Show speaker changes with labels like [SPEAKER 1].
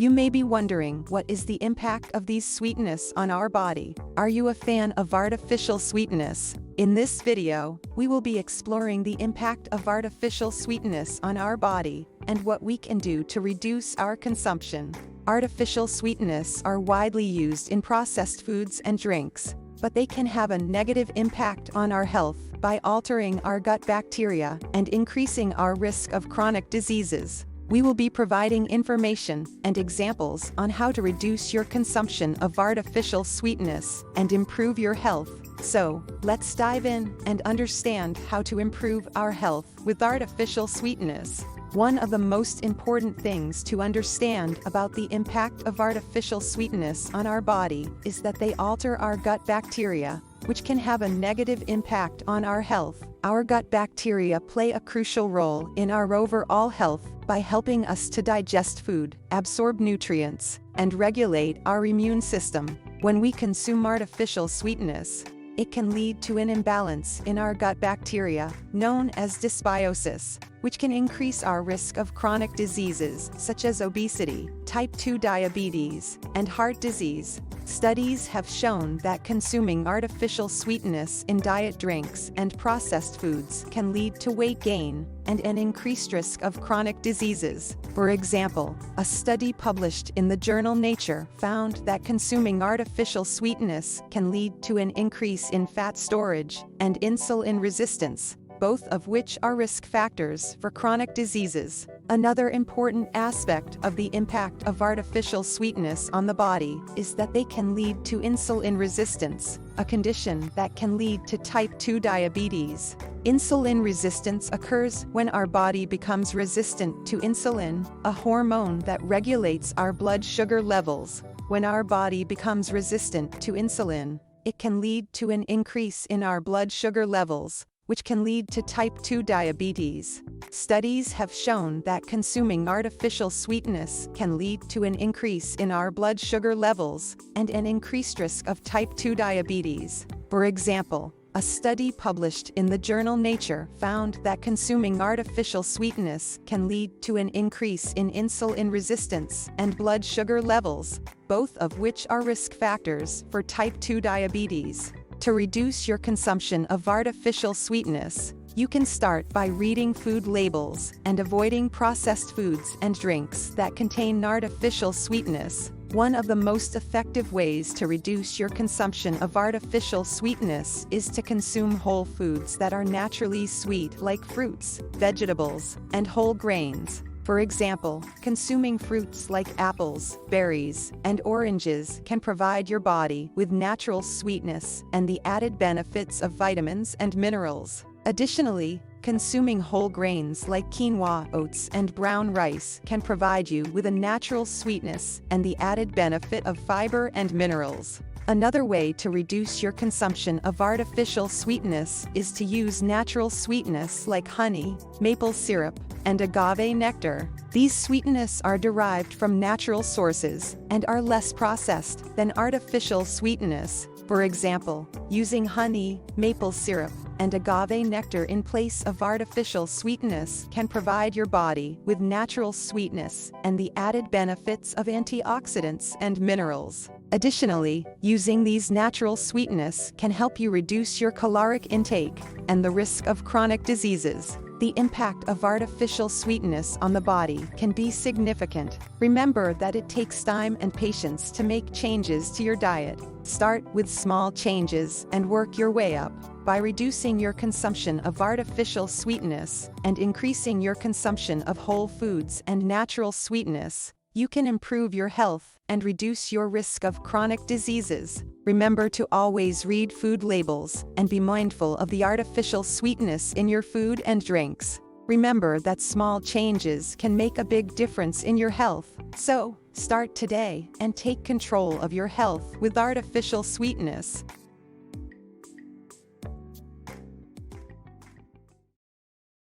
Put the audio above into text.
[SPEAKER 1] You may be wondering, what is the impact of these sweetness on our body? Are you a fan of artificial sweetness? In this video, we will be exploring the impact of artificial sweetness on our body and what we can do to reduce our consumption. Artificial sweetness are widely used in processed foods and drinks, but they can have a negative impact on our health by altering our gut bacteria and increasing our risk of chronic diseases. We will be providing information and examples on how to reduce your consumption of artificial sweetness and improve your health. So, let's dive in and understand how to improve our health with artificial sweetness. One of the most important things to understand about the impact of artificial sweetness on our body is that they alter our gut bacteria, which can have a negative impact on our health. Our gut bacteria play a crucial role in our overall health by helping us to digest food, absorb nutrients, and regulate our immune system. When we consume artificial sweetness, it can lead to an imbalance in our gut bacteria, known as dysbiosis, which can increase our risk of chronic diseases such as obesity, type 2 diabetes, and heart disease. Studies have shown that consuming artificial sweetness in diet drinks and processed foods can lead to weight gain and an increased risk of chronic diseases. For example, a study published in the journal Nature found that consuming artificial sweetness can lead to an increase in fat storage and insulin resistance, both of which are risk factors for chronic diseases. Another important aspect of the impact of artificial sweetness on the body is that they can lead to insulin resistance, a condition that can lead to type 2 diabetes. Insulin resistance occurs when our body becomes resistant to insulin, a hormone that regulates our blood sugar levels. When our body becomes resistant to insulin, it can lead to an increase in our blood sugar levels, which can lead to type 2 diabetes. Studies have shown that consuming artificial sweetness can lead to an increase in our blood sugar levels and an increased risk of type 2 diabetes. For example, a study published in the journal Nature found that consuming artificial sweetness can lead to an increase in insulin resistance and blood sugar levels, both of which are risk factors for type 2 diabetes. To reduce your consumption of artificial sweetness, you can start by reading food labels and avoiding processed foods and drinks that contain artificial sweetness. One of the most effective ways to reduce your consumption of artificial sweetness is to consume whole foods that are naturally sweet, like fruits, vegetables, and whole grains. For example, consuming fruits like apples, berries, and oranges can provide your body with natural sweetness and the added benefits of vitamins and minerals. Additionally, consuming whole grains like quinoa, oats, and brown rice can provide you with a natural sweetness and the added benefit of fiber and minerals. Another way to reduce your consumption of artificial sweetness is to use natural sweetness like honey, maple syrup, and agave nectar. These sweetness are derived from natural sources and are less processed than artificial sweetness. For example, using honey, maple syrup, and agave nectar in place of artificial sweetness can provide your body with natural sweetness and the added benefits of antioxidants and minerals. Additionally, using these natural sweetness can help you reduce your caloric intake and the risk of chronic diseases. The impact of artificial sweetness on the body can be significant. Remember that it takes time and patience to make changes to your diet. Start with small changes and work your way up. By reducing your consumption of artificial sweetness and increasing your consumption of whole foods and natural sweetness, you can improve your health and reduce your risk of chronic diseases. Remember to always read food labels and be mindful of the artificial sweetness in your food and drinks. Remember that small changes can make a big difference in your health. So, start today and take control of your health with artificial sweetness.